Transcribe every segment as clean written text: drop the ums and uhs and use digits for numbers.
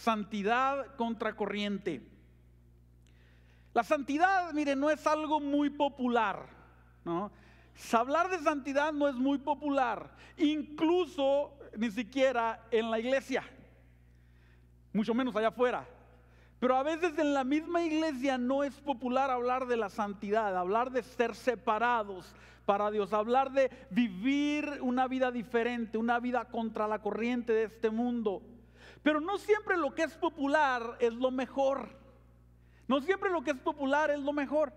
Santidad contra corriente. La santidad, miren, no es algo muy popular, ¿no? Hablar de santidad no es muy popular, incluso ni siquiera en la iglesia, mucho menos allá afuera. Pero a veces en la misma iglesia no es popular hablar de la santidad, hablar de ser separados para Dios, hablar de vivir una vida diferente, una vida contra la corriente de este mundo. Pero no siempre lo que es popular es lo mejor. No siempre lo que es popular es lo mejor.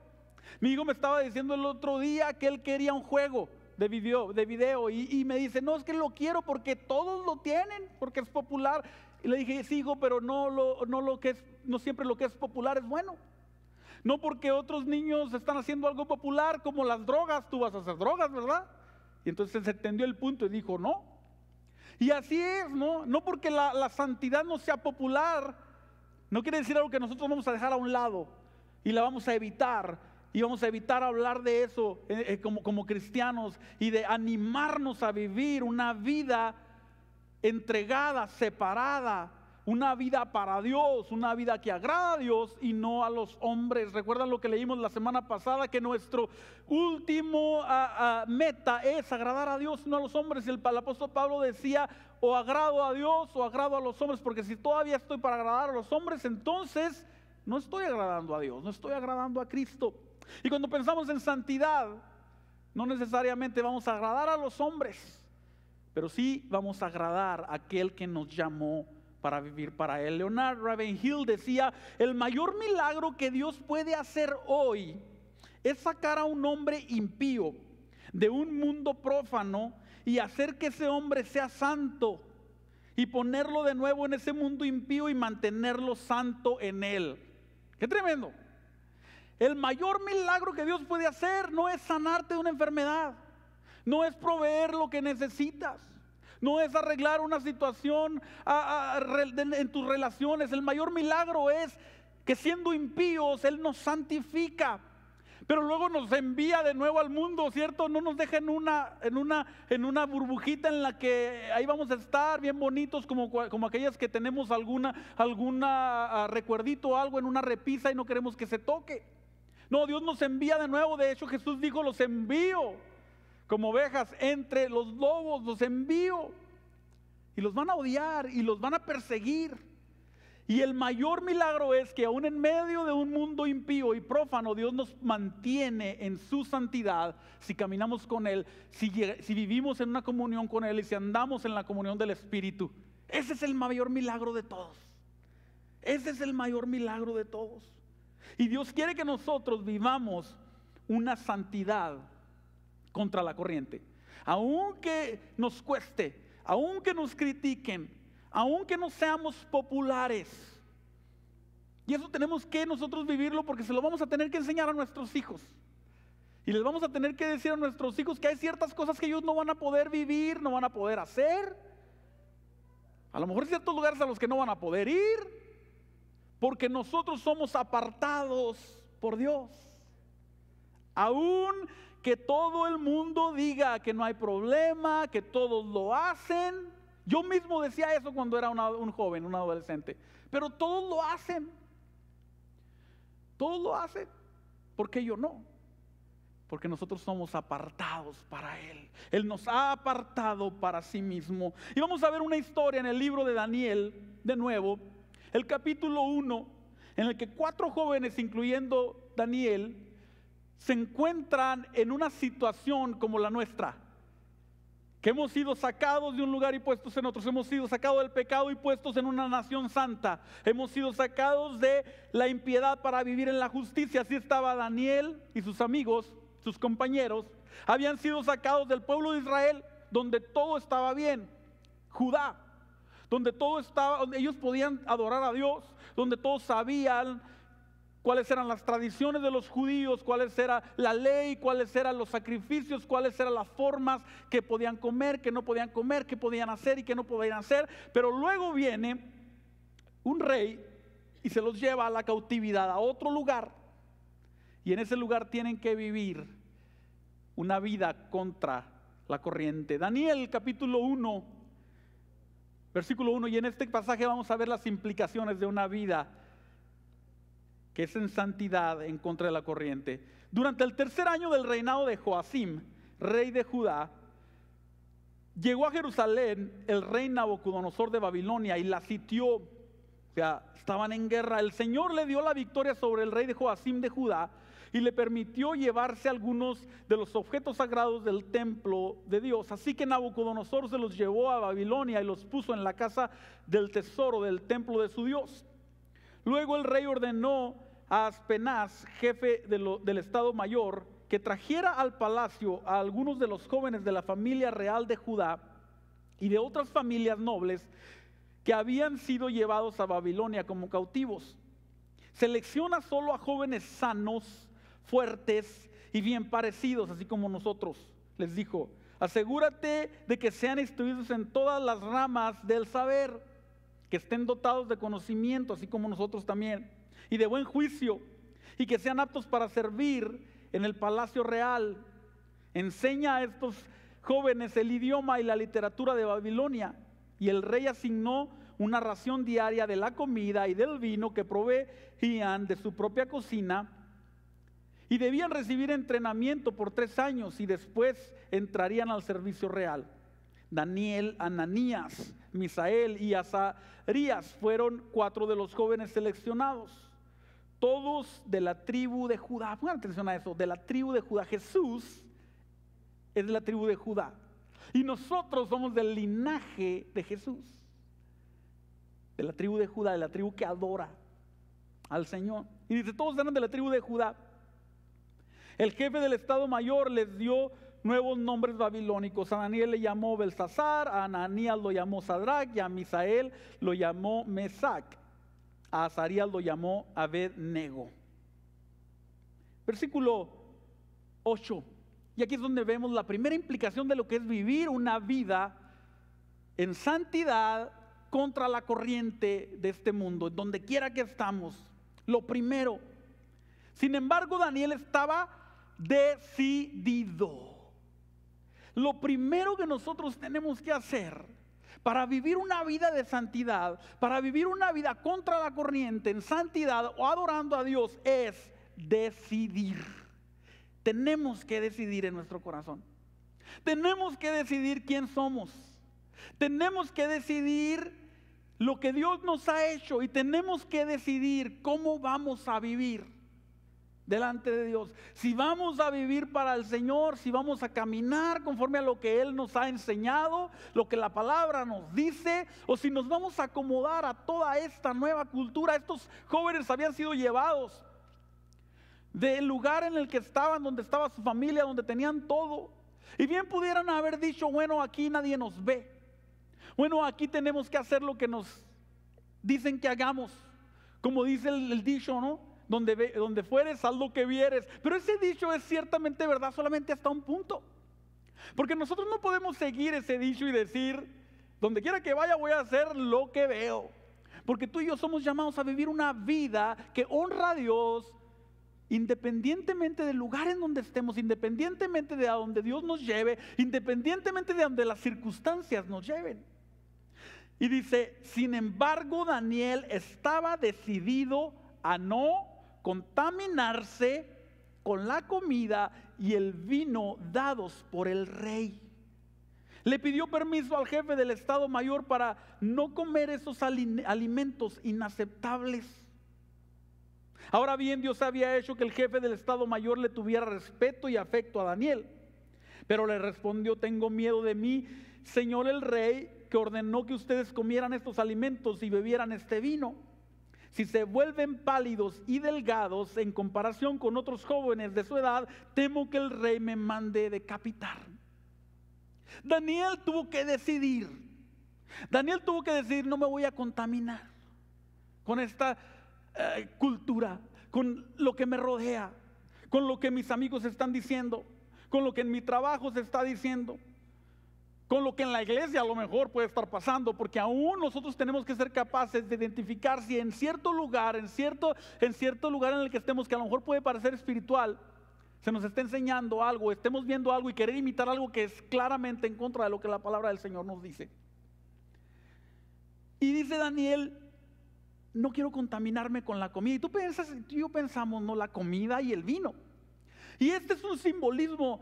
Mi hijo me estaba diciendo el otro día que él quería un juego de video y me dice, no, es que lo quiero porque todos lo tienen, porque es popular. Y le dije, sí, hijo, pero no siempre lo que es popular es bueno. No porque otros niños están haciendo algo popular como las drogas, tú vas a hacer drogas, ¿verdad? Y entonces se entendió el punto y dijo, no. Y así es, ¿no? No porque la santidad no sea popular, no quiere decir algo que nosotros vamos a dejar a un lado y la vamos a evitar. Y vamos a evitar hablar de eso como cristianos y de animarnos a vivir una vida entregada, separada, una vida para Dios, una vida que agrada a Dios y no a los hombres. ¿Recuerdan lo que leímos la semana pasada? Que nuestro último meta es agradar a Dios, no a los hombres. El apóstol Pablo decía, o agrado a Dios o agrado a los hombres, porque si todavía estoy para agradar a los hombres, entonces no estoy agradando a Dios, no estoy agradando a Cristo. Y cuando pensamos en santidad, no necesariamente vamos a agradar a los hombres, pero sí vamos a agradar a aquel que nos llamó para vivir para Él. Leonard Ravenhill decía, el mayor milagro que Dios puede hacer hoy es sacar a un hombre impío de un mundo prófano y hacer que ese hombre sea santo y ponerlo de nuevo en ese mundo impío y mantenerlo santo en Él. ¡Qué tremendo! El mayor milagro que Dios puede hacer no es sanarte de una enfermedad, no es proveer lo que necesitas, no es arreglar una situación en tus relaciones. El mayor milagro es que siendo impíos Él nos santifica, pero luego nos envía de nuevo al mundo, ¿cierto? No nos deja en una burbujita en la que ahí vamos a estar bien bonitos como aquellas que tenemos alguna recuerdito o algo en una repisa y no queremos que se toque. No, Dios nos envía de nuevo. De hecho, Jesús dijo, los envío como ovejas entre los lobos, los envío. Y los van a odiar y los van a perseguir. Y el mayor milagro es que aún en medio de un mundo impío y prófano, Dios nos mantiene en su santidad si caminamos con Él, si vivimos en una comunión con Él y si andamos en la comunión del Espíritu. Ese es el mayor milagro de todos. Ese es el mayor milagro de todos. Y Dios quiere que nosotros vivamos una santidad contra la corriente. Aunque nos cueste, aunque nos critiquen, aunque no seamos populares. Y eso tenemos que nosotros vivirlo porque se lo vamos a tener que enseñar a nuestros hijos. Y les vamos a tener que decir a nuestros hijos que hay ciertas cosas que ellos no van a poder vivir, no van a poder hacer. A lo mejor hay ciertos lugares a los que no van a poder ir. Porque nosotros somos apartados por Dios. Aún que todo el mundo diga que no hay problema, que todos lo hacen. Yo mismo decía eso cuando era un joven, un adolescente. Pero todos lo hacen. Todos lo hacen. ¿Por qué yo no? Porque nosotros somos apartados para Él. Él nos ha apartado para sí mismo. Y vamos a ver una historia en el libro de Daniel, de nuevo. El capítulo 1, en el que 4 jóvenes, incluyendo Daniel, se encuentran en una situación como la nuestra. Que hemos sido sacados de un lugar y puestos en otros. Hemos sido sacados del pecado y puestos en una nación santa. Hemos sido sacados de la impiedad para vivir en la justicia. Así estaba Daniel y sus amigos, sus compañeros. Habían sido sacados del pueblo de Israel, donde todo estaba bien. Judá, donde todo estaba, donde ellos podían adorar a Dios, donde todos sabían cuáles eran las tradiciones de los judíos, cuáles era la ley, cuáles eran los sacrificios, cuáles eran las formas que podían comer, que no podían comer, que podían hacer y que no podían hacer. Pero luego viene un rey y se los lleva a la cautividad, a otro lugar, y en ese lugar tienen que vivir una vida contra la corriente. Daniel capítulo 1, Versículo 1, y en este pasaje vamos a ver las implicaciones de una vida que es en santidad en contra de la corriente. Durante el tercer año del reinado de Joacim, rey de Judá, llegó a Jerusalén el rey Nabucodonosor de Babilonia y la sitió. O sea, estaban en guerra. El Señor le dio la victoria sobre el rey de Joacim de Judá y le permitió llevarse algunos de los objetos sagrados del templo de Dios. Así que Nabucodonosor se los llevó a Babilonia y los puso en la casa del tesoro del templo de su Dios. Luego el rey ordenó a Aspenaz, jefe del Estado Mayor, que trajera al palacio a algunos de los jóvenes de la familia real de Judá y de otras familias nobles que habían sido llevados a Babilonia como cautivos. Selecciona solo a jóvenes sanos, fuertes y bien parecidos, así como nosotros, les dijo. Asegúrate de que sean instruidos en todas las ramas del saber, que estén dotados de conocimiento, así como nosotros también, y de buen juicio, y que sean aptos para servir en el palacio real. Enseña a estos jóvenes el idioma y la literatura de Babilonia. Y el rey asignó una ración diaria de la comida y del vino que proveían de su propia cocina, y debían recibir entrenamiento por 3 años y después entrarían al servicio real. Daniel, Ananías, Misael y Azarías fueron 4 de los jóvenes seleccionados, todos de la tribu de Judá. Pongan atención a eso, de la tribu de Judá. Jesús es de la tribu de Judá y nosotros somos del linaje de Jesús, de la tribu de Judá, de la tribu que adora al Señor. Y dice, todos eran de la tribu de Judá. El jefe del Estado Mayor les dio nuevos nombres babilónicos. A Daniel le llamó Belsasar, a Ananías lo llamó Sadrach y a Misael lo llamó Mesac. A Azarías lo llamó Abed-nego. Versículo 8. Y aquí es donde vemos la primera implicación de lo que es vivir una vida en santidad contra la corriente de este mundo, donde quiera que estamos. Lo primero. Sin embargo, Daniel estaba decidido. Lo primero que nosotros tenemos que hacer para vivir una vida de santidad, para vivir una vida contra la corriente en santidad o adorando a Dios, es decidir. Tenemos que decidir en nuestro corazón. Tenemos que decidir quién somos. Tenemos que decidir lo que Dios nos ha hecho y tenemos que decidir cómo vamos a vivir delante de Dios. Si vamos a vivir para el Señor, si vamos a caminar conforme a lo que Él nos ha enseñado, lo que la palabra nos dice, o si nos vamos a acomodar a toda esta nueva cultura. Estos jóvenes habían sido llevados del lugar en el que estaban, donde estaba su familia, donde tenían todo, y bien pudieran haber dicho, bueno, aquí nadie nos ve, bueno, aquí tenemos que hacer lo que nos dicen que hagamos, como dice el dicho, ¿no? Donde fueres, haz lo que vieres. Pero ese dicho es ciertamente verdad solamente hasta un punto, porque nosotros no podemos seguir ese dicho y decir, donde quiera que vaya voy a hacer lo que veo, porque tú y yo somos llamados a vivir una vida que honra a Dios, independientemente del lugar en donde estemos, independientemente de a donde Dios nos lleve, independientemente de donde las circunstancias nos lleven. Y dice, sin embargo, Daniel estaba decidido a no contaminarse con la comida y el vino dados por el rey. Le pidió permiso al jefe del Estado Mayor para no comer esos alimentos inaceptables. Ahora bien, Dios había hecho que el jefe del Estado Mayor le tuviera respeto y afecto a Daniel, pero le respondió, tengo miedo de mí, señor el rey, que ordenó que ustedes comieran estos alimentos y bebieran este vino. Si se vuelven pálidos y delgados en comparación con otros jóvenes de su edad, temo que el rey me mande decapitar. Daniel tuvo que decidir. Daniel tuvo que decir, no me voy a contaminar con esta cultura, con lo que me rodea, con lo que mis amigos están diciendo, con lo que en mi trabajo se está diciendo, con lo que en la iglesia a lo mejor puede estar pasando, porque aún nosotros tenemos que ser capaces de identificar si en cierto lugar, en cierto lugar en el que estemos, que a lo mejor puede parecer espiritual, se nos está enseñando algo, estemos viendo algo y querer imitar algo que es claramente en contra de lo que la palabra del Señor nos dice. Y dice Daniel, no quiero contaminarme con la comida. Y tú y yo pensamos, no, la comida y el vino. Y este es un simbolismo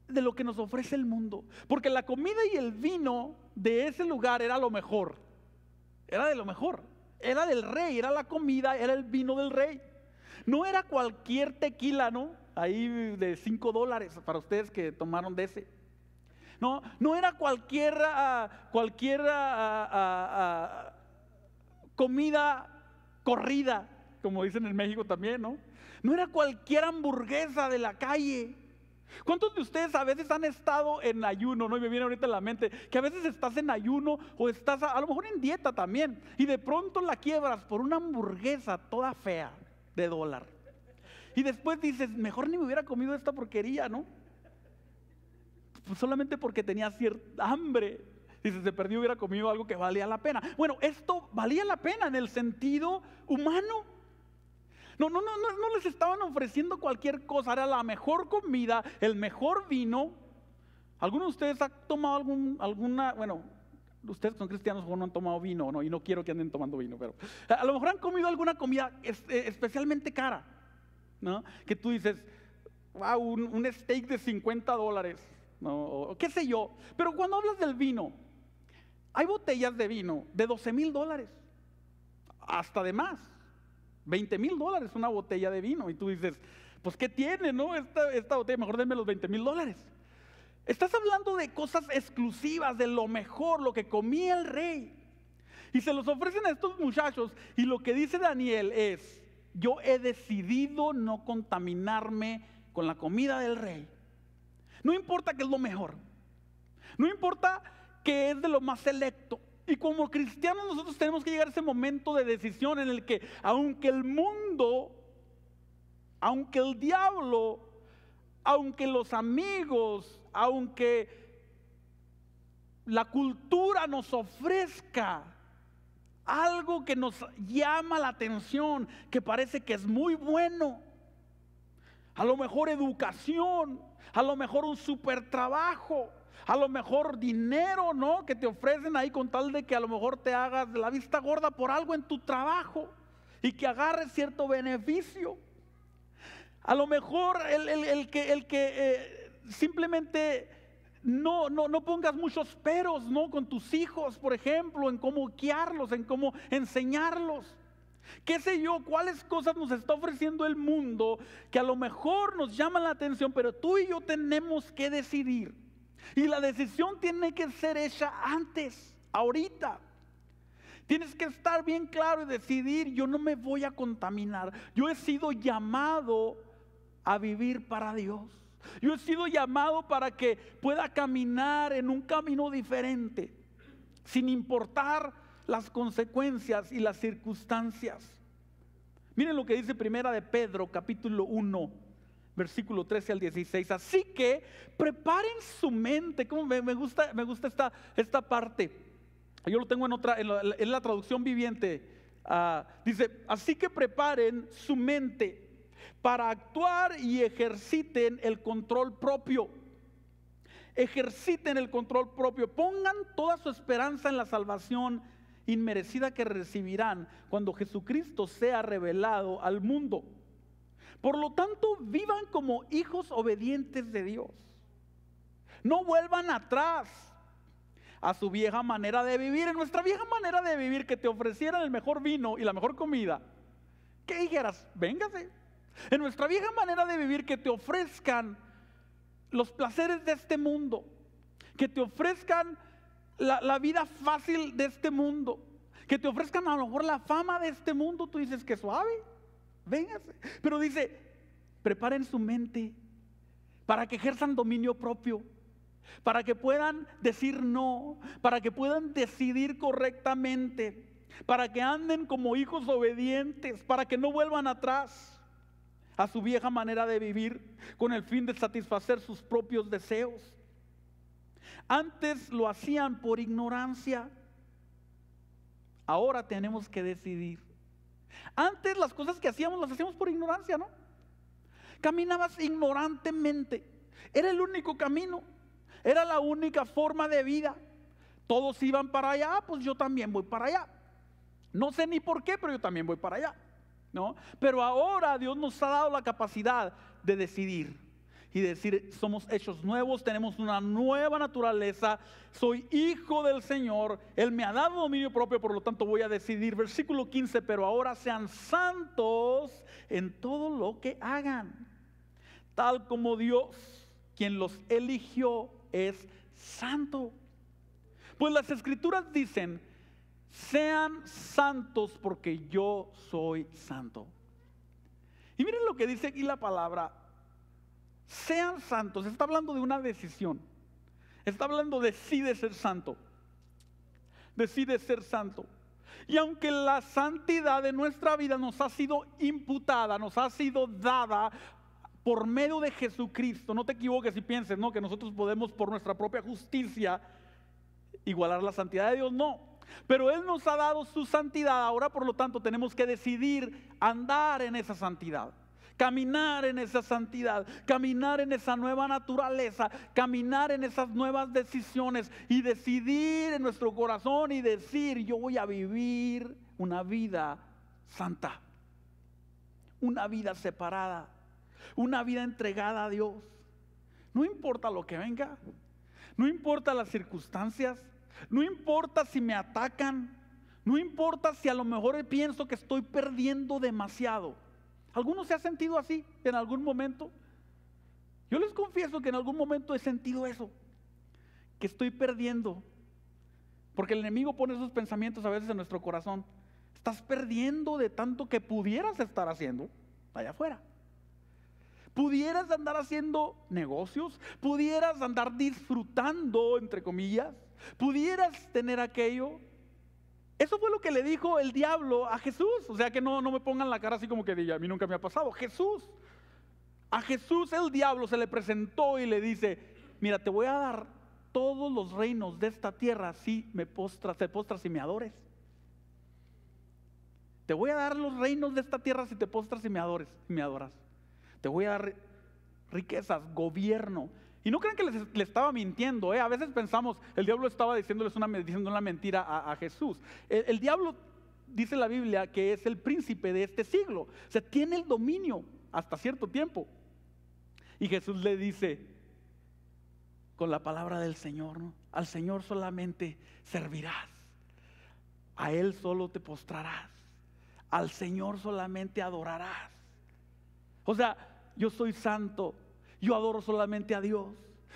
de lo que nos ofrece el mundo. Porque la comida y el vino de ese lugar era lo mejor. Era de lo mejor. Era del rey, era la comida, era el vino del rey. No era cualquier tequila, ¿no? Ahí de $5 para ustedes que tomaron de ese. No era cualquier comida corrida, como dicen en México también, ¿no? No era cualquier hamburguesa de la calle. ¿Cuántos de ustedes a veces han estado en ayuno, ¿no? Y me viene ahorita a la mente que a veces estás en ayuno o estás a lo mejor en dieta también, y de pronto la quiebras por una hamburguesa toda fea de $1. Y después dices, mejor ni me hubiera comido esta porquería, ¿no? Pues solamente porque tenía cierta hambre. Si se perdió, hubiera comido algo que valía la pena. Bueno, esto valía la pena en el sentido humano. No les estaban ofreciendo cualquier cosa. Era la mejor comida, el mejor vino. ¿Alguno de ustedes ha tomado alguna, bueno, ustedes son cristianos o no han tomado vino, ¿no? Y no quiero que anden tomando vino, pero a lo mejor han comido alguna comida especialmente cara, ¿no? Que tú dices, wow, un steak de $50, ¿no? O qué sé yo. Pero cuando hablas del vino, hay botellas de vino de $12,000, hasta de más, $20,000 una botella de vino. Y tú dices, pues ¿qué tiene, no? Esta botella, mejor denme los $20,000. Estás hablando de cosas exclusivas, de lo mejor, lo que comía el rey. Y se los ofrecen a estos muchachos. Y lo que dice Daniel es, yo he decidido no contaminarme con la comida del rey. No importa que es lo mejor. No importa que es de lo más selecto. Y como cristianos nosotros tenemos que llegar a ese momento de decisión en el que aunque el mundo, aunque el diablo, aunque los amigos, aunque la cultura nos ofrezca algo que nos llama la atención, que parece que es muy bueno, a lo mejor educación, a lo mejor un super trabajo, a lo mejor dinero, ¿no? Que te ofrecen ahí con tal de que a lo mejor te hagas la vista gorda por algo en tu trabajo y que agarres cierto beneficio. A lo mejor el que simplemente no pongas muchos peros, ¿no? Con tus hijos, por ejemplo, en cómo guiarlos, en cómo enseñarlos. ¿Qué sé yo? ¿Cuáles cosas nos está ofreciendo el mundo que a lo mejor nos llaman la atención, pero tú y yo tenemos que decidir? Y la decisión tiene que ser hecha antes, ahorita. Tienes que estar bien claro y decidir, yo no me voy a contaminar. Yo he sido llamado a vivir para Dios. Yo he sido llamado para que pueda caminar en un camino diferente, sin importar las consecuencias y las circunstancias. Miren lo que dice Primera de Pedro, capítulo 1, versículo 13 al 16. Así que preparen su mente. Como me gusta esta parte. Yo lo tengo en la traducción viviente. Dice, así que preparen su mente para actuar y ejerciten el control propio. Ejerciten el control propio. Pongan toda su esperanza en la salvación inmerecida que recibirán cuando Jesucristo sea revelado al mundo. Por lo tanto, vivan como hijos obedientes de Dios. No vuelvan atrás a su vieja manera de vivir. En nuestra vieja manera de vivir, que te ofrecieran el mejor vino y la mejor comida, que dijeras, véngase. En nuestra vieja manera de vivir, que te ofrezcan los placeres de este mundo, que te ofrezcan la vida fácil de este mundo, que te ofrezcan a lo mejor la fama de este mundo. Tú dices, que suave, véngase. Pero dice, preparen su mente para que ejerzan dominio propio, para que puedan decir no, para que puedan decidir correctamente, para que anden como hijos obedientes, para que no vuelvan atrás a su vieja manera de vivir con el fin de satisfacer sus propios deseos. Antes lo hacían por ignorancia, ahora tenemos que decidir. Antes las cosas que hacíamos las hacíamos por ignorancia, ¿no? Caminabas ignorantemente, era el único camino, era la única forma de vida. Todos iban para allá, pues yo también voy para allá. No sé ni por qué, pero yo también voy para allá, ¿no? Pero ahora Dios nos ha dado la capacidad de decidir y decir: somos hechos nuevos, tenemos una nueva naturaleza, soy hijo del Señor, Él me ha dado dominio propio, por lo tanto voy a decidir. Versículo 15: pero ahora sean santos en todo lo que hagan, tal como Dios, quien los eligió, es santo. Pues las Escrituras dicen: sean santos porque yo soy santo. Y miren lo que dice aquí la palabra: sean santos. Está hablando de una decisión. Está hablando de decide ser santo. Decide ser santo. Y aunque la santidad de nuestra vida nos ha sido imputada, nos ha sido dada por medio de Jesucristo, no te equivoques y pienses, no, que nosotros podemos por nuestra propia justicia igualar la santidad de Dios, no. Pero Él nos ha dado su santidad. Ahora, por lo tanto, tenemos que decidir andar en esa santidad, caminar en esa santidad, caminar en esa nueva naturaleza, caminar en esas nuevas decisiones y decidir en nuestro corazón y decir: yo voy a vivir una vida santa, una vida separada, una vida entregada a Dios. No importa lo que venga, no importa las circunstancias, no importa si me atacan, no importa si a lo mejor pienso que estoy perdiendo demasiado. ¿Alguno se ha sentido así en algún momento? Yo les confieso que en algún momento he sentido eso, que estoy perdiendo, porque el enemigo pone esos pensamientos a veces en nuestro corazón. Estás perdiendo de tanto que pudieras estar haciendo allá afuera. Pudieras andar haciendo negocios, pudieras andar disfrutando, entre comillas, pudieras tener aquello. Eso fue lo que le dijo el diablo a Jesús. O sea, que no me pongan la cara así como que diga: a mí nunca me ha pasado. A Jesús el diablo se le presentó y le dice: mira, te voy a dar todos los reinos de esta tierra si te postras y me adores. Te voy a dar los reinos de esta tierra si te postras y me adoras. Te voy a dar riquezas, gobierno. Y no crean que le estaba mintiendo, ¿eh? A veces pensamos, el diablo estaba diciendo una mentira a Jesús. El diablo, dice la Biblia, que es el príncipe de este siglo. O sea, tiene el dominio hasta cierto tiempo. Y Jesús le dice, con la palabra del Señor, ¿no? Al Señor solamente servirás, a Él solo te postrarás, al Señor solamente adorarás. O sea, yo soy santo, yo adoro solamente a Dios.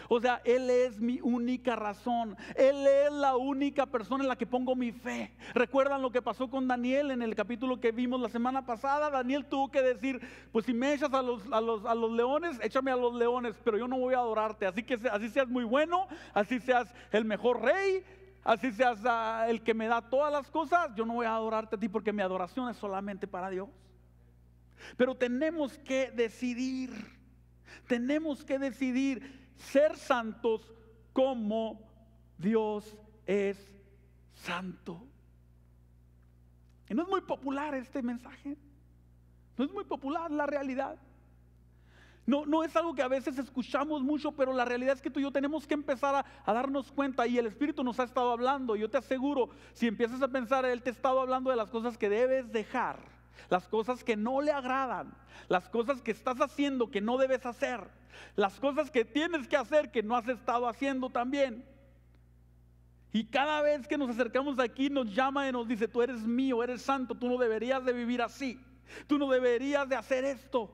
O sea, Él es mi única razón. Él es la única persona en la que pongo mi fe. ¿Recuerdan lo que pasó con Daniel en el capítulo que vimos la semana pasada? Daniel tuvo que decir: pues si me echas a los leones, échame a los leones, pero yo no voy a adorarte. Así que así seas muy bueno, así seas el mejor rey, así seas el que me da todas las cosas, yo no voy a adorarte a ti, porque mi adoración es solamente para Dios. Pero tenemos que decidir ser santos como Dios es santo. Y no es muy popular este mensaje, no es muy popular la realidad. No es algo que a veces escuchamos mucho, pero la realidad es que tú y yo tenemos que empezar a darnos cuenta, y el Espíritu nos ha estado hablando. Yo te aseguro, si empiezas a pensar, Él te ha estado hablando de las cosas que debes dejar, las cosas que no le agradan, las cosas que estás haciendo que no debes hacer, las cosas que tienes que hacer que no has estado haciendo también. Y cada vez que nos acercamos aquí nos llama y nos dice: tú eres mío, eres santo, tú no deberías de vivir así, tú no deberías de hacer esto,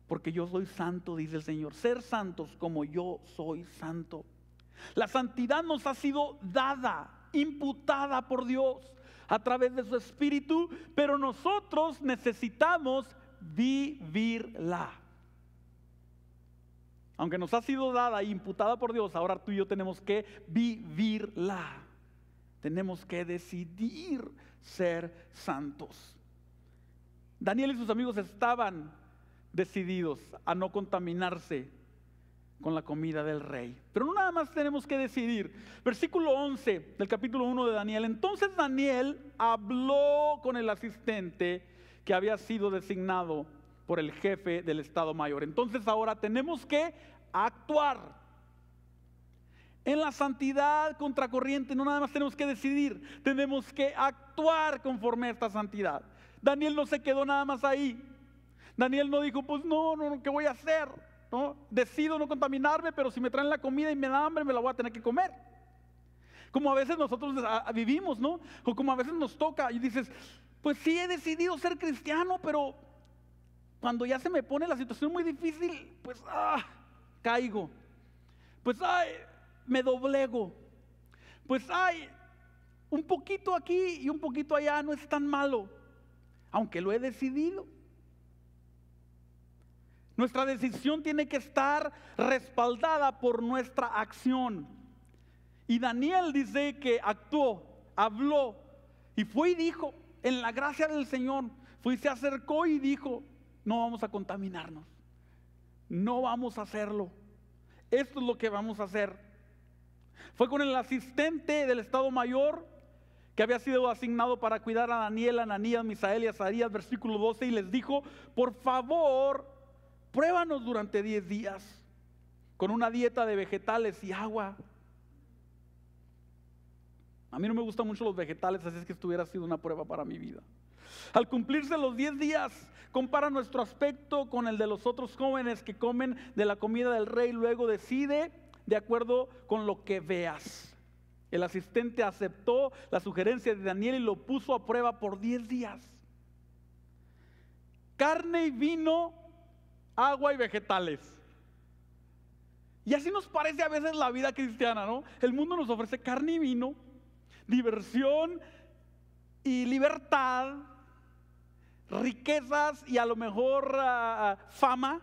porque yo soy santo, dice el Señor. Ser santos como yo soy santo. La santidad nos ha sido dada, imputada por Dios a través de su Espíritu, pero nosotros necesitamos vivirla. Aunque nos ha sido dada e imputada por Dios, ahora tú y yo tenemos que vivirla. Tenemos que decidir ser santos. Daniel y sus amigos estaban decididos a no contaminarse con la comida del rey. Pero no nada más tenemos que decidir. Versículo 11 del capítulo 1 de Daniel. Entonces Daniel habló con el asistente que había sido designado por el jefe del Estado Mayor. Entonces ahora tenemos que actuar. En la santidad contracorriente no nada más tenemos que decidir, tenemos que actuar conforme a esta santidad. Daniel no se quedó nada más ahí. Daniel no dijo, pues no, ¿qué voy a hacer? ¿No? Decido no contaminarme, pero si me traen la comida y me da hambre, me la voy a tener que comer. Como a veces nosotros vivimos, ¿no? O como a veces nos toca y dices, pues sí he decidido ser cristiano, pero cuando ya se me pone la situación muy difícil, pues caigo. Pues me doblego. Pues un poquito aquí y un poquito allá no es tan malo, aunque lo he decidido. Nuestra decisión tiene que estar respaldada por nuestra acción. Y Daniel dice que actuó, habló y fue y dijo, en la gracia del Señor, fue y se acercó y dijo, no vamos a contaminarnos, no vamos a hacerlo, esto es lo que vamos a hacer. Fue con el asistente del Estado Mayor que había sido asignado para cuidar a Daniel, Ananías, Misael y Azarías, versículo 12, y les dijo, por favor, pruébanos durante 10 días con una dieta de vegetales y agua. A mí no me gustan mucho los vegetales, así es que esto hubiera sido una prueba para mi vida. Al cumplirse los 10 días, compara nuestro aspecto con el de los otros jóvenes que comen de la comida del rey. Luego decide de acuerdo con lo que veas. El asistente aceptó la sugerencia de Daniel y lo puso a prueba por 10 días. Carne y vino, agua y vegetales. Y así nos parece a veces la vida cristiana, ¿no? El mundo nos ofrece carne y vino, diversión y libertad, riquezas y a lo mejor fama.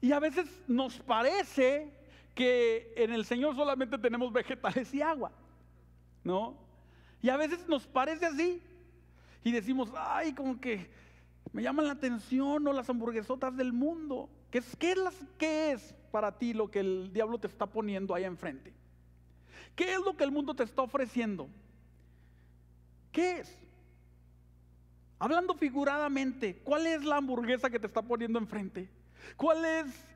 Y a veces nos parece que en el Señor solamente tenemos vegetales y agua, ¿no? Y a veces nos parece así y decimos, como que me llaman la atención, ¿no? Las hamburguesotas del mundo. ¿Qué es para ti lo que el diablo te está poniendo ahí enfrente? ¿Qué es lo que el mundo te está ofreciendo? ¿Qué es? Hablando figuradamente, ¿cuál es la hamburguesa que te está poniendo enfrente? ¿Cuál es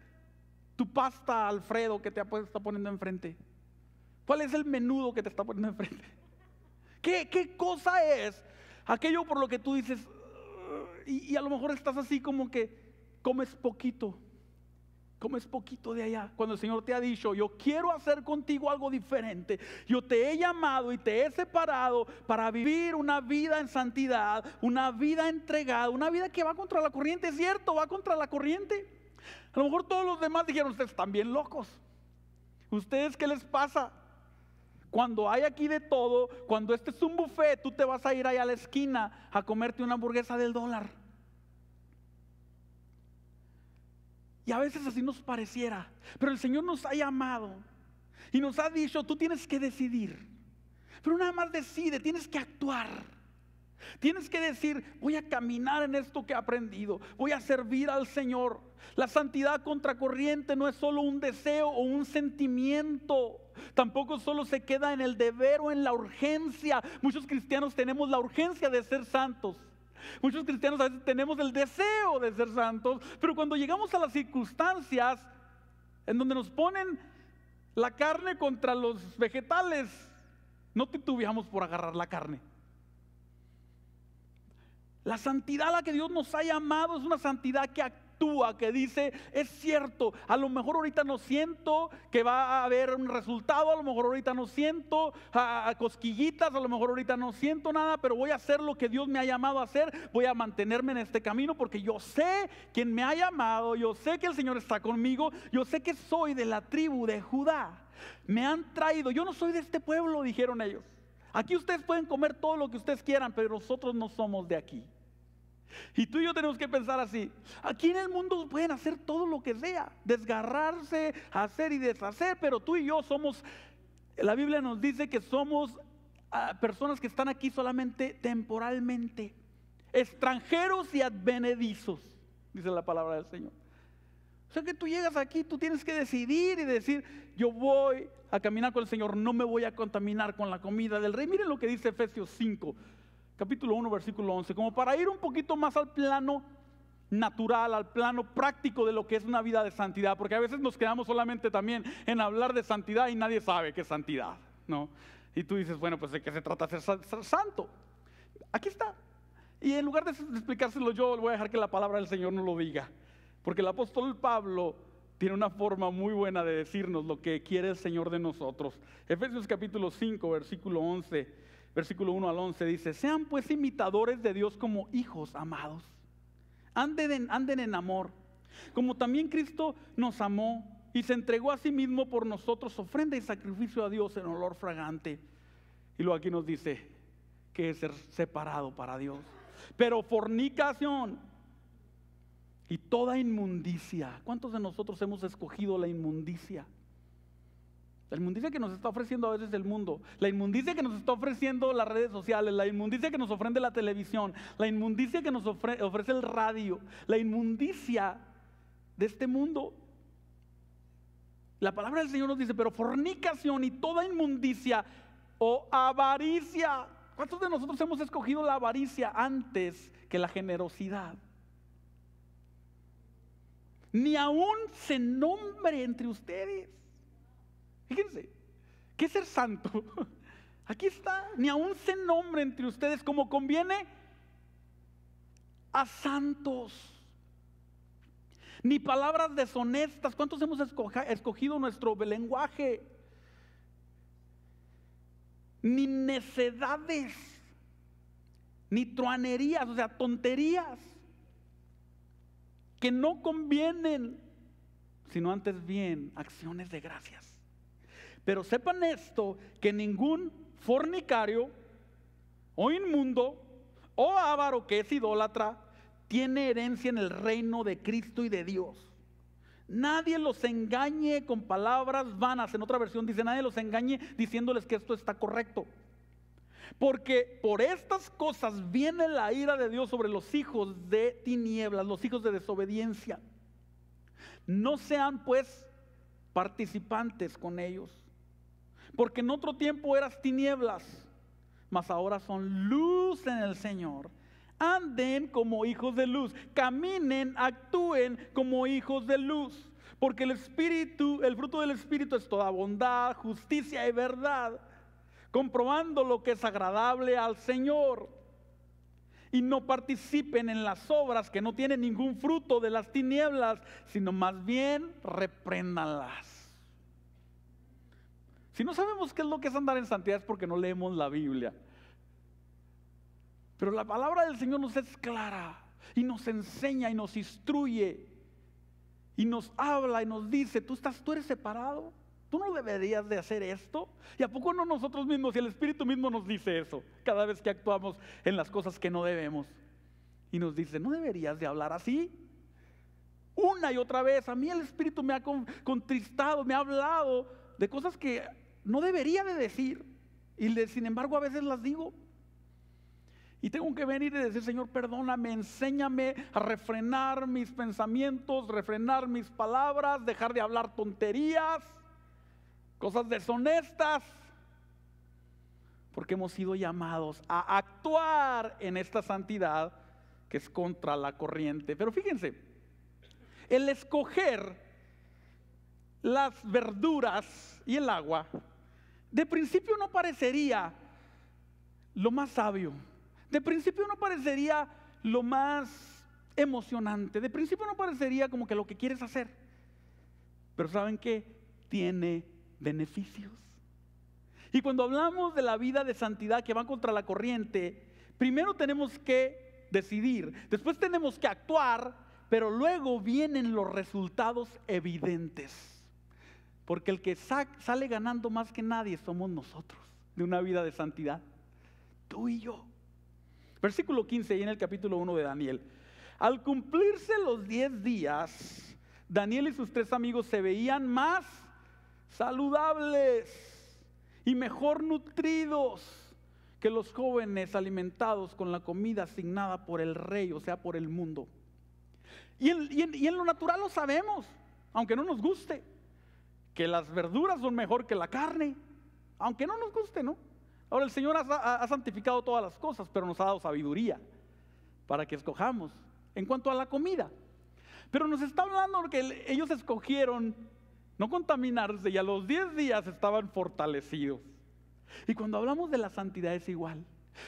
tu pasta Alfredo que te está poniendo enfrente? ¿Cuál es el menudo que te está poniendo enfrente? ¿Qué cosa es aquello por lo que tú dices y a lo mejor estás así como que comes poquito de allá, cuando el Señor te ha dicho, yo quiero hacer contigo algo diferente, yo te he llamado y te he separado para vivir una vida en santidad, una vida entregada, una vida que va contra la corriente? Es cierto, va contra la corriente. A lo mejor todos los demás dijeron, ustedes están bien locos, ¿ustedes qué les pasa? Cuando hay aquí de todo, cuando este es un buffet, tú te vas a ir allá a la esquina a comerte una hamburguesa del $1. Y a veces así nos pareciera, pero el Señor nos ha llamado y nos ha dicho, tú tienes que decidir. Pero nada más decide, tienes que actuar. Tienes que decir, voy a caminar en esto que he aprendido, voy a servir al Señor. La santidad contracorriente no es solo un deseo o un sentimiento, tampoco solo se queda en el deber o en la urgencia. Muchos cristianos tenemos la urgencia de ser santos. Muchos cristianos a veces tenemos el deseo de ser santos, pero cuando llegamos a las circunstancias en donde nos ponen la carne contra los vegetales, no titubeamos por agarrar la carne. La santidad a la que Dios nos ha llamado es una santidad que actúa, que dice, es cierto, a lo mejor ahorita no siento que va a haber un resultado, a lo mejor ahorita no siento cosquillitas, a lo mejor ahorita no siento nada, pero voy a hacer lo que Dios me ha llamado a hacer, voy a mantenerme en este camino porque yo sé quién me ha llamado, yo sé que el Señor está conmigo, yo sé que soy de la tribu de Judá, me han traído, yo no soy de este pueblo, dijeron ellos. Aquí ustedes pueden comer todo lo que ustedes quieran, pero nosotros no somos de aquí. Y tú y yo tenemos que pensar así. Aquí en el mundo pueden hacer todo lo que sea, desgarrarse, hacer y deshacer, pero tú y yo somos, la Biblia nos dice que somos personas que están aquí solamente temporalmente, extranjeros y advenedizos, dice la palabra del Señor. O sea que tú llegas aquí, tú tienes que decidir y decir, yo voy a caminar con el Señor, no me voy a contaminar con la comida del rey. Miren lo que dice Efesios 5, capítulo 1, versículo 11, como para ir un poquito más al plano natural, al plano práctico de lo que es una vida de santidad, porque a veces nos quedamos solamente también en hablar de santidad y nadie sabe qué es santidad, ¿no? Y tú dices, bueno, pues ¿de qué se trata ser santo? Aquí está. Y en lugar de explicárselo yo, voy a dejar que la palabra del Señor nos lo diga, porque el apóstol Pablo tiene una forma muy buena de decirnos lo que quiere el Señor de nosotros. Efesios capítulo 5, versículo 11, versículo 1 al 11 dice: sean pues imitadores de Dios como hijos amados. Anden en amor, como también Cristo nos amó y se entregó a sí mismo por nosotros, ofrenda y sacrificio a Dios en olor fragante. Y luego aquí nos dice que es ser separado para Dios. Pero fornicación y toda inmundicia. ¿Cuántos de nosotros hemos escogido la inmundicia? La inmundicia que nos está ofreciendo a veces el mundo, la inmundicia que nos está ofreciendo las redes sociales, la inmundicia que nos ofrece la televisión, la inmundicia que nos ofrece el radio, la inmundicia de este mundo. La palabra del Señor nos dice, pero fornicación y toda inmundicia o avaricia. ¿Cuántos de nosotros hemos escogido la avaricia antes que la generosidad? Ni aún se nombre entre ustedes. Fíjense, ¿qué es ser santo? Aquí está, ni aún se nombre entre ustedes como conviene a santos, ni palabras deshonestas. ¿Cuántos hemos escogido nuestro lenguaje? Ni necedades, ni truanerías, o sea, tonterías que no convienen, sino antes bien acciones de gracias. Pero sepan esto, que ningún fornicario o inmundo o avaro que es idólatra tiene herencia en el reino de Cristo y de Dios. Nadie los engañe con palabras vanas. En otra versión dice, nadie los engañe diciéndoles que esto está correcto. Porque por estas cosas viene la ira de Dios sobre los hijos de tinieblas, los hijos de desobediencia. No sean pues participantes con ellos. Porque en otro tiempo eras tinieblas, mas ahora son luz en el Señor. Anden como hijos de luz, caminen, actúen como hijos de luz. Porque el fruto del Espíritu es toda bondad, justicia y verdad, comprobando lo que es agradable al Señor. Y no participen en las obras que no tienen ningún fruto de las tinieblas, sino más bien repréndanlas. Si no sabemos qué es lo que es andar en santidad es porque no leemos la Biblia. Pero la palabra del Señor nos es clara y nos enseña y nos instruye y nos habla y nos dice, tú eres separado, tú no deberías de hacer esto. ¿Y a poco no nosotros mismos y el Espíritu mismo nos dice eso cada vez que actuamos en las cosas que no debemos? Y nos dice, no deberías de hablar así. Una y otra vez, a mí el Espíritu me ha contristado, me ha hablado de cosas que no debería de decir y sin embargo a veces las digo. Y tengo que venir y decir, Señor, perdóname, enséñame a refrenar mis pensamientos, refrenar mis palabras, dejar de hablar tonterías, cosas deshonestas, porque hemos sido llamados a actuar en esta santidad que es contra la corriente. Pero fíjense, el escoger las verduras y el agua, de principio no parecería lo más sabio. De principio no parecería lo más emocionante. De principio no parecería como que lo que quieres hacer. Pero ¿saben qué? Tiene beneficios. Y cuando hablamos de la vida de santidad que va contra la corriente, primero tenemos que decidir, después tenemos que actuar, pero luego vienen los resultados evidentes. Porque el que sale ganando más que nadie somos nosotros, de una vida de santidad. Tú y yo. Versículo 15, ahí en el capítulo 1 de Daniel. Al cumplirse los 10 días, Daniel y sus 3 amigos se veían más saludables y mejor nutridos que los jóvenes alimentados con la comida asignada por el rey, o sea, por el mundo. Y en lo natural lo sabemos, aunque no nos guste, que las verduras son mejor que la carne, aunque no nos guste, ¿no? Ahora el Señor ha santificado todas las cosas, pero nos ha dado sabiduría para que escojamos en cuanto a la comida. Pero nos está hablando que ellos escogieron no contaminarse y a los 10 días estaban fortalecidos. Y cuando hablamos de la santidad es igual.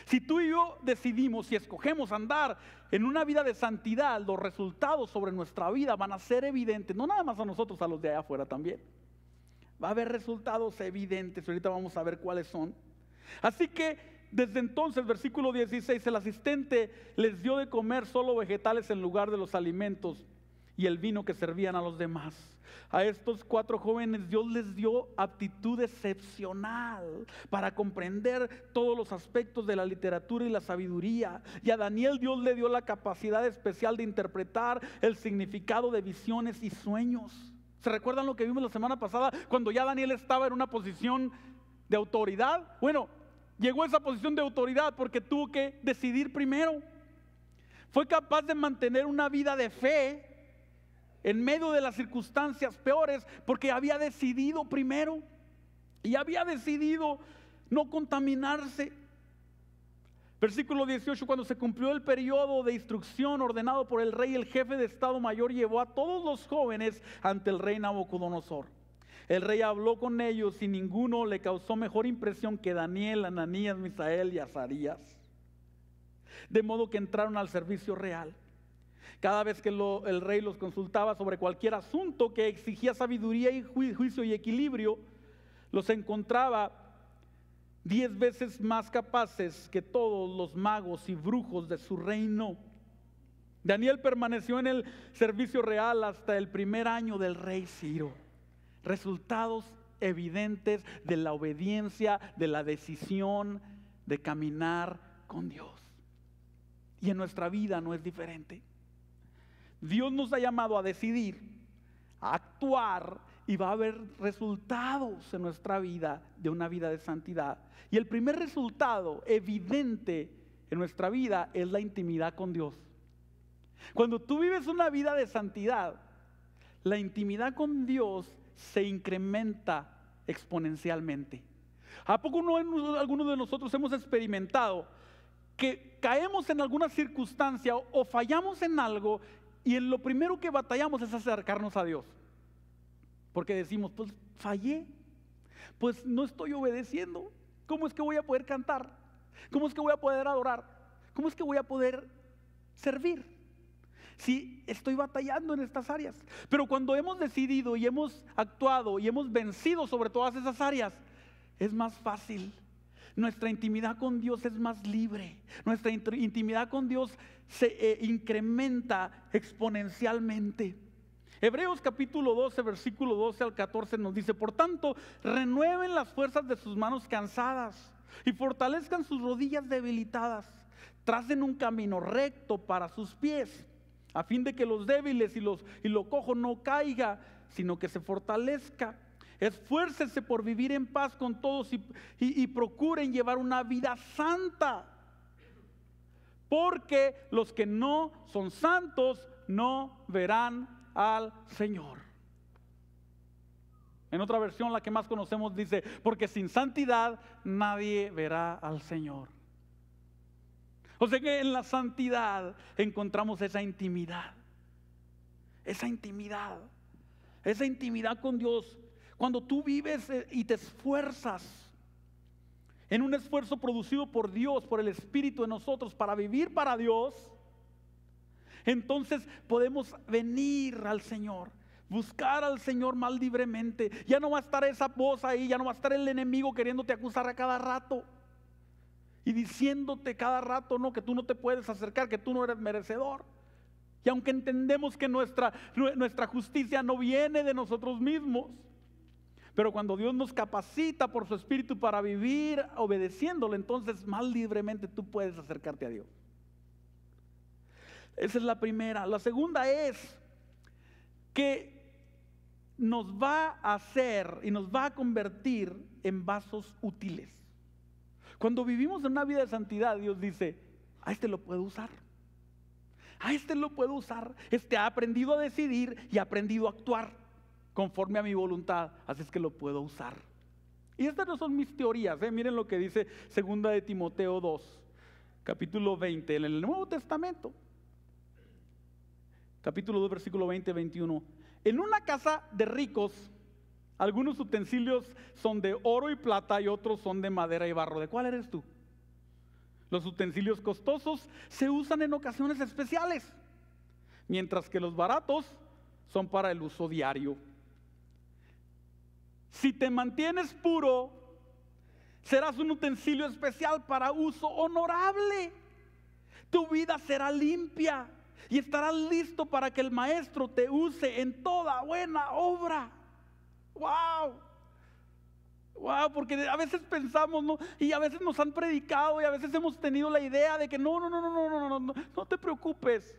Si tú y yo decidimos y escogemos andar en una vida de santidad, los resultados sobre nuestra vida van a ser evidentes, no nada más a nosotros, a los de allá afuera también. Va a haber resultados evidentes, ahorita vamos a ver cuáles son. Así que desde entonces, versículo 16, el asistente les dio de comer solo vegetales en lugar de los alimentos y el vino que servían a los demás. A estos 4 jóvenes Dios les dio aptitud excepcional para comprender todos los aspectos de la literatura y la sabiduría. Y a Daniel Dios le dio la capacidad especial de interpretar el significado de visiones y sueños. ¿Se recuerdan lo que vimos la semana pasada cuando ya Daniel estaba en una posición de autoridad? Bueno, llegó a esa posición de autoridad porque tuvo que decidir primero. Fue capaz de mantener una vida de fe en medio de las circunstancias peores, porque había decidido primero y había decidido no contaminarse. Versículo 18, cuando se cumplió el periodo de instrucción ordenado por el rey, el jefe de Estado Mayor llevó a todos los jóvenes ante el rey Nabucodonosor. El rey habló con ellos y ninguno le causó mejor impresión que Daniel, Ananías, Misael y Azarías. De modo que entraron al servicio real. Cada vez que el rey los consultaba sobre cualquier asunto que exigía sabiduría y juicio y equilibrio, los encontraba 10 veces más capaces que todos los magos y brujos de su reino. Daniel permaneció en el servicio real hasta el primer año del rey Ciro. Resultados evidentes de la obediencia, de la decisión de caminar con Dios. Y en nuestra vida no es diferente. Dios nos ha llamado a decidir, a actuar, y va a haber resultados en nuestra vida de una vida de santidad. Y el primer resultado evidente en nuestra vida es la intimidad con Dios. Cuando tú vives una vida de santidad, la intimidad con Dios se incrementa exponencialmente. ¿A poco no algunos de nosotros hemos experimentado que caemos en alguna circunstancia o fallamos en algo y en lo primero que batallamos es acercarnos a Dios? Porque decimos, pues fallé, pues no estoy obedeciendo. ¿Cómo es que voy a poder cantar? ¿Cómo es que voy a poder adorar? ¿Cómo es que voy a poder servir si estoy batallando en estas áreas? Pero cuando hemos decidido y hemos actuado y hemos vencido sobre todas esas áreas, es más fácil. Nuestra intimidad con Dios es más libre. Nuestra intimidad con Dios se incrementa exponencialmente. Hebreos capítulo 12, versículo 12 al 14 nos dice: por tanto, renueven las fuerzas de sus manos cansadas y fortalezcan sus rodillas debilitadas. Tracen un camino recto para sus pies, a fin de que los débiles y lo cojo no caiga, sino que se fortalezca. Esfuércense por vivir en paz con todos y procuren llevar una vida santa, porque los que no son santos no verán al Señor. En otra versión, la que más conocemos, dice: porque sin santidad nadie verá al Señor. O sea que en la santidad encontramos esa intimidad con Dios. Cuando tú vives y te esfuerzas en un esfuerzo producido por Dios, por el Espíritu en nosotros, para vivir para Dios, entonces podemos venir al Señor, buscar al Señor más libremente. Ya no va a estar esa voz ahí, ya no va a estar el enemigo queriéndote acusar a cada rato y diciéndote cada rato, no, que tú no te puedes acercar, que tú no eres merecedor. Y aunque entendemos que nuestra justicia no viene de nosotros mismos, pero cuando Dios nos capacita por su Espíritu para vivir obedeciéndole, entonces más libremente tú puedes acercarte a Dios. Esa es la primera. La segunda es que nos va a hacer y nos va a convertir en vasos útiles. Cuando vivimos en una vida de santidad, Dios dice: a este lo puedo usar. A este lo puedo usar. Este ha aprendido a decidir y ha aprendido a actuar conforme a mi voluntad, así es que lo puedo usar. Y estas no son mis teorías, miren lo que dice 2 de Timoteo 2, capítulo 20, en el Nuevo Testamento. capítulo 2, versículo 20-21. En una casa de ricos, algunos utensilios son de oro y plata y otros son de madera y barro. ¿De cuál eres tú? Los utensilios costosos se usan en ocasiones especiales, mientras que los baratos son para el uso diario. Si te mantienes puro, serás un utensilio especial para uso honorable. Tu vida será limpia y estarás listo para que el Maestro te use en toda buena obra. ¡Wow! ¡Wow! Porque a veces pensamos, ¿no? Y a veces nos han predicado y a veces hemos tenido la idea de que no te preocupes.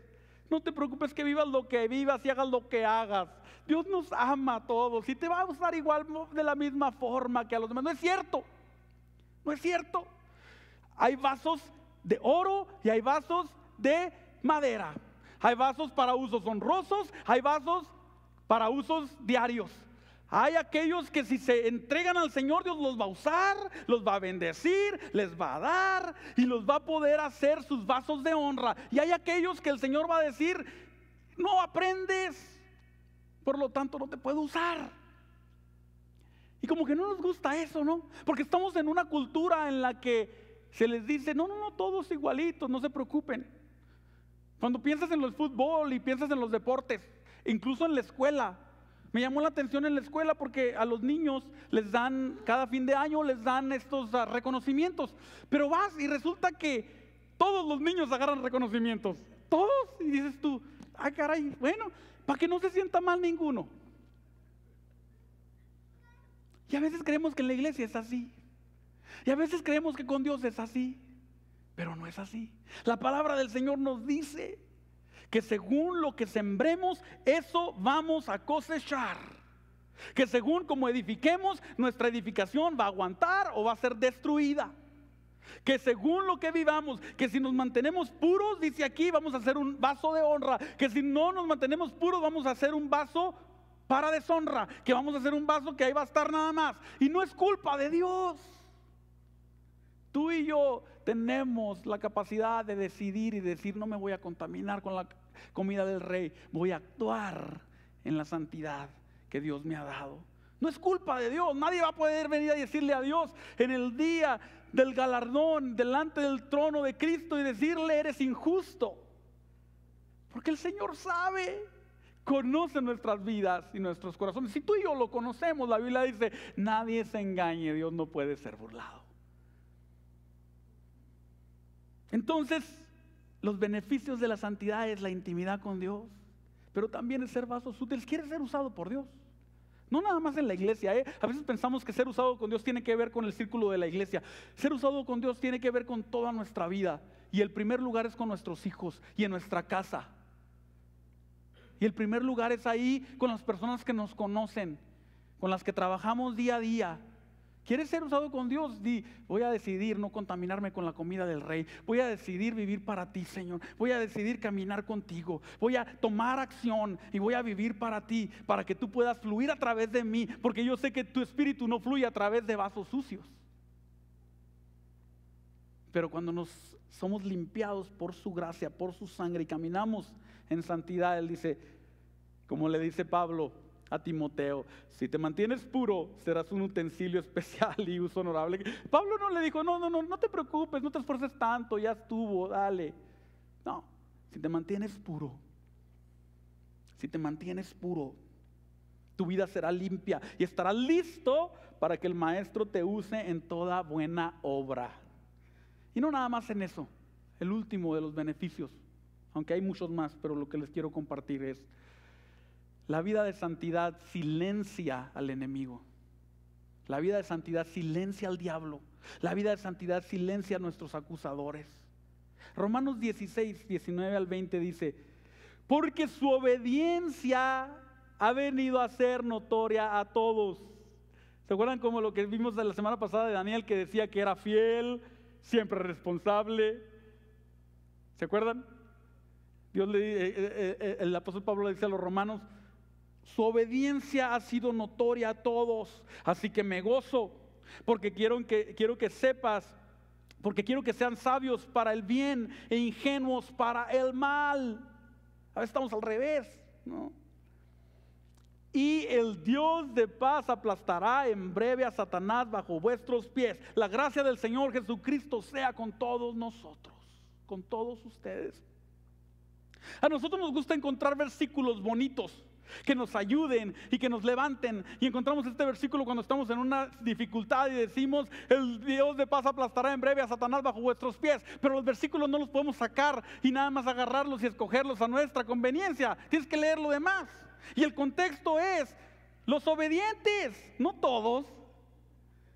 No te preocupes que vivas lo que vivas y hagas lo que hagas. Dios nos ama a todos y te va a usar igual de la misma forma que a los demás. No es cierto. No es cierto. Hay vasos de oro y hay vasos de madera. Hay vasos para usos honrosos, hay vasos para usos diarios. Hay aquellos que si se entregan al Señor, Dios los va a usar, los va a bendecir, les va a dar y los va a poder hacer sus vasos de honra. Y hay aquellos que el Señor va a decir, no aprendes, por lo tanto no te puedo usar. Y como que no nos gusta eso, ¿no? Porque estamos en una cultura en la que se les dice, no, todos igualitos, no se preocupen. Cuando piensas en el fútbol y piensas en los deportes, incluso en la escuela, me llamó la atención en la escuela porque a los niños les dan, cada fin de año les dan estos reconocimientos. Pero vas y resulta que todos los niños agarran reconocimientos. Todos. Y dices tú, ay caray, bueno, para que no se sienta mal ninguno. Y a veces creemos que en la iglesia es así. Y a veces creemos que con Dios es así. Pero no es así. La palabra del Señor nos dice que según lo que sembremos, eso vamos a cosechar. Que según como edifiquemos, nuestra edificación va a aguantar o va a ser destruida. Que según lo que vivamos, que si nos mantenemos puros, dice aquí, vamos a hacer un vaso de honra. Que si no nos mantenemos puros, vamos a hacer un vaso para deshonra. Que vamos a hacer un vaso que ahí va a estar nada más. Y no es culpa de Dios. Tú y yo tenemos la capacidad de decidir y decir, no me voy a contaminar con la comida del Rey, voy a actuar en la santidad que Dios me ha dado. No es culpa de Dios. Nadie va a poder venir a decirle a Dios en el día del galardón delante del trono de Cristo y decirle, eres injusto. Porque el Señor sabe, conoce nuestras vidas y nuestros corazones. Si tú y yo lo conocemos, la Biblia dice, nadie se engañe, Dios no puede ser burlado. Entonces, los beneficios de la santidad es la intimidad con Dios, pero también es ser vasos útiles. ¿Quieres ser usado por Dios? No nada más en la iglesia, A veces pensamos que ser usado con Dios tiene que ver con el círculo de la iglesia. Ser usado con Dios tiene que ver con toda nuestra vida. Y el primer lugar es con nuestros hijos y en nuestra casa. Y el primer lugar es ahí con las personas que nos conocen, con las que trabajamos día a día. ¿Quieres ser usado con Dios? Voy a decidir no contaminarme con la comida del Rey. Voy a decidir vivir para ti, Señor. Voy a decidir caminar contigo. Voy a tomar acción y voy a vivir para ti, para que tú puedas fluir a través de mí, porque yo sé que tu espíritu no fluye a través de vasos sucios. Pero cuando nos somos limpiados por su gracia, por su sangre y caminamos en santidad, Él dice, como le dice Pablo a Timoteo, si te mantienes puro, serás un utensilio especial y uso honorable. Pablo no le dijo, no te preocupes, no te esfuerces tanto, ya estuvo, dale. No, si te mantienes puro, tu vida será limpia y estarás listo para que el Maestro te use en toda buena obra. Y no nada más en eso, el último de los beneficios, aunque hay muchos más, pero lo que les quiero compartir es, la vida de santidad silencia al enemigo. La vida de santidad silencia al diablo. La vida de santidad silencia a nuestros acusadores. Romanos 16, 19 al 20 dice, porque su obediencia ha venido a ser notoria a todos. ¿Se acuerdan como lo que vimos la semana pasada de Daniel, que decía que era fiel, siempre responsable? ¿Se acuerdan? El apóstol Pablo le dice a los romanos, su obediencia ha sido notoria a todos, así que me gozo, porque quiero que sepas, porque quiero que sean sabios para el bien e ingenuos para el mal. A veces estamos al revés, ¿no? Y el Dios de paz aplastará en breve a Satanás bajo vuestros pies. La gracia del Señor Jesucristo sea con todos nosotros, con todos ustedes. A nosotros nos gusta encontrar versículos bonitos que nos ayuden y que nos levanten. Y encontramos este versículo cuando estamos en una dificultad y decimos: el Dios de paz aplastará en breve a Satanás bajo vuestros pies. Pero los versículos no los podemos sacar y nada más agarrarlos y escogerlos a nuestra conveniencia. Tienes que leer lo demás. Y el contexto es los obedientes, no todos.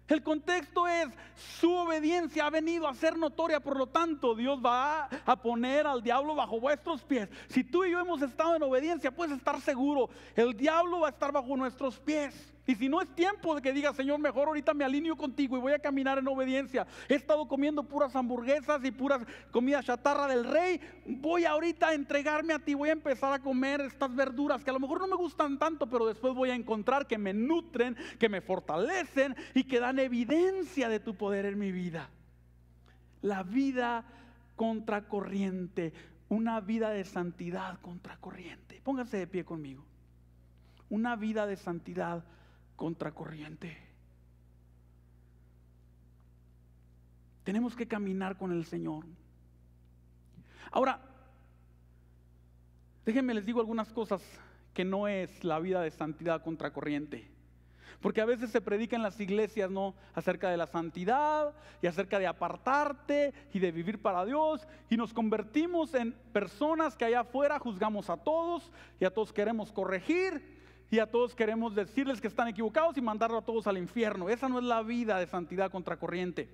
El contexto es: su obediencia ha venido a ser notoria, por lo tanto Dios va a poner al diablo bajo vuestros pies. Si tú y yo hemos estado en obediencia, puedes estar seguro, el diablo va a estar bajo nuestros pies. Y si no es tiempo de que digas: Señor, mejor ahorita me alineo contigo y voy a caminar en obediencia. He estado comiendo puras hamburguesas y puras comida chatarra del rey. Voy ahorita a entregarme a ti, voy a empezar a comer estas verduras que a lo mejor no me gustan tanto, pero después voy a encontrar que me nutren, que me fortalecen y que dan evidencia de tu poder en mi vida. La vida contracorriente, una vida de santidad contracorriente. Póngase de pie conmigo. Una vida de santidad contracorriente. Tenemos que caminar con el Señor. Ahora, déjenme les digo algunas cosas que no es la vida de santidad contracorriente. Porque a veces se predica en las iglesias, ¿no?, acerca de la santidad y acerca de apartarte y de vivir para Dios, y nos convertimos en personas que allá afuera juzgamos a todos y a todos queremos corregir y a todos queremos decirles que están equivocados y mandarlos a todos al infierno. Esa no es la vida de santidad contracorriente.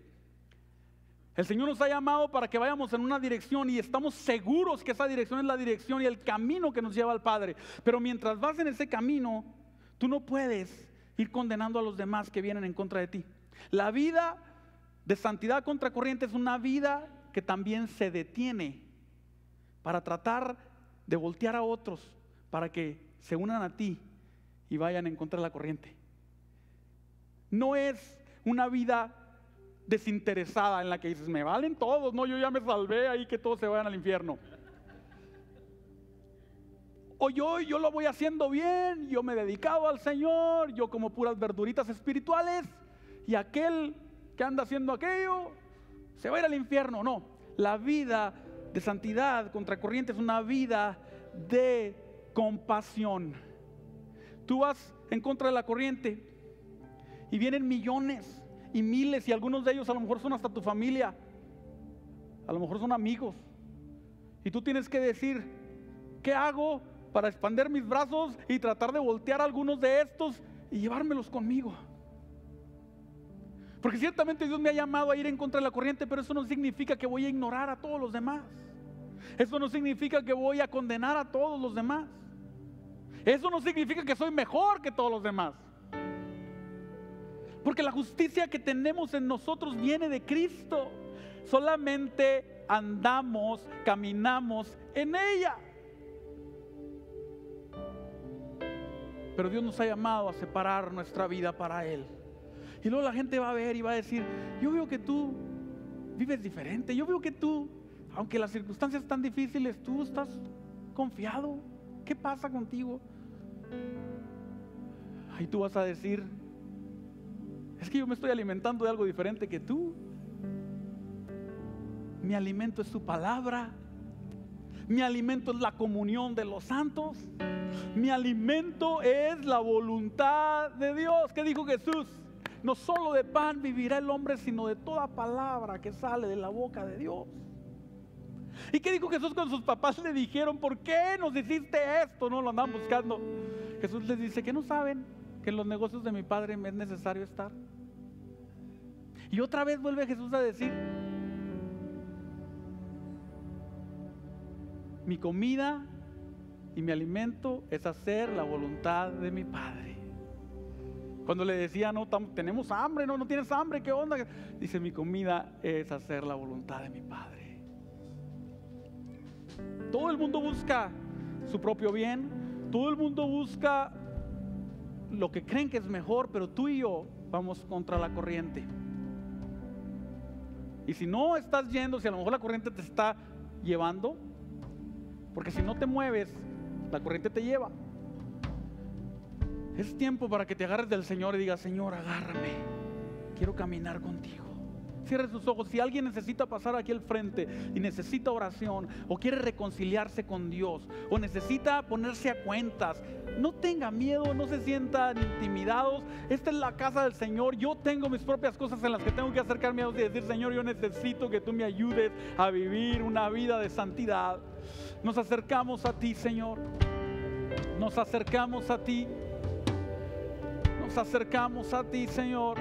El Señor nos ha llamado para que vayamos en una dirección y estamos seguros que esa dirección es la dirección y el camino que nos lleva al Padre. Pero mientras vas en ese camino, tú no puedes ir condenando a los demás que vienen en contra de ti. La vida de santidad contracorriente es una vida que también se detiene para tratar de voltear a otros para que se unan a ti y vayan en contra de la corriente. No es una vida desinteresada en la que dices: me valen todos, no, yo ya me salvé, ahí que todos se vayan al infierno. O yo lo voy haciendo bien, yo me he dedicado al Señor, yo como puras verduritas espirituales, y aquel que anda haciendo aquello se va a ir al infierno. No, la vida de santidad contracorriente es una vida de compasión. Tú vas en contra de la corriente y vienen millones y miles, y algunos de ellos a lo mejor son hasta tu familia, a lo mejor son amigos, y tú tienes que decir: ¿qué hago para expandir mis brazos y tratar de voltear a algunos de estos y llevármelos conmigo? Porque ciertamente Dios me ha llamado a ir en contra de la corriente, pero eso no significa que voy a ignorar a todos los demás. Eso no significa que voy a condenar a todos los demás. Eso no significa que soy mejor que todos los demás. Porque la justicia que tenemos en nosotros viene de Cristo. Solamente andamos, caminamos en ella. Pero Dios nos ha llamado a separar nuestra vida para Él. Y luego la gente va a ver y va a decir: yo veo que tú vives diferente. Yo veo que tú, aunque las circunstancias están difíciles, tú estás confiado. ¿Qué pasa contigo? Ahí tú vas a decir: es que yo me estoy alimentando de algo diferente que tú. Mi alimento es su palabra. Mi alimento es la comunión de los santos. Mi alimento es la voluntad de Dios. ¿Qué dijo Jesús? No solo de pan vivirá el hombre, sino de toda palabra que sale de la boca de Dios. ¿Y qué dijo Jesús cuando sus papás le dijeron: ¿por qué nos hiciste esto? No lo andaban buscando. Jesús les dice: ¿qué no saben que en los negocios de mi Padre es necesario estar? Y otra vez vuelve Jesús a decir: mi comida y mi alimento es hacer la voluntad de mi Padre. Cuando le decía: no, tenemos hambre, no tienes hambre, ¿qué onda? Dice: mi comida es hacer la voluntad de mi Padre. Todo el mundo busca su propio bien, todo el mundo busca lo que creen que es mejor, pero tú y yo vamos contra la corriente. Y si no estás yendo, si a lo mejor la corriente te está llevando, porque si no te mueves, la corriente te lleva. Es tiempo para que te agarres del Señor y digas: Señor, agárrame, quiero caminar contigo. Cierre sus ojos. Si alguien necesita pasar aquí al frente y necesita oración, o quiere reconciliarse con Dios, o necesita ponerse a cuentas, no tenga miedo, no se sientan intimidados. Esta es la casa del Señor. Yo tengo mis propias cosas en las que tengo que acercarme a Dios y decir: Señor, yo necesito que tú me ayudes a vivir una vida de santidad. Nos acercamos a ti, Señor. Nos acercamos a ti. Nos acercamos a ti, Señor.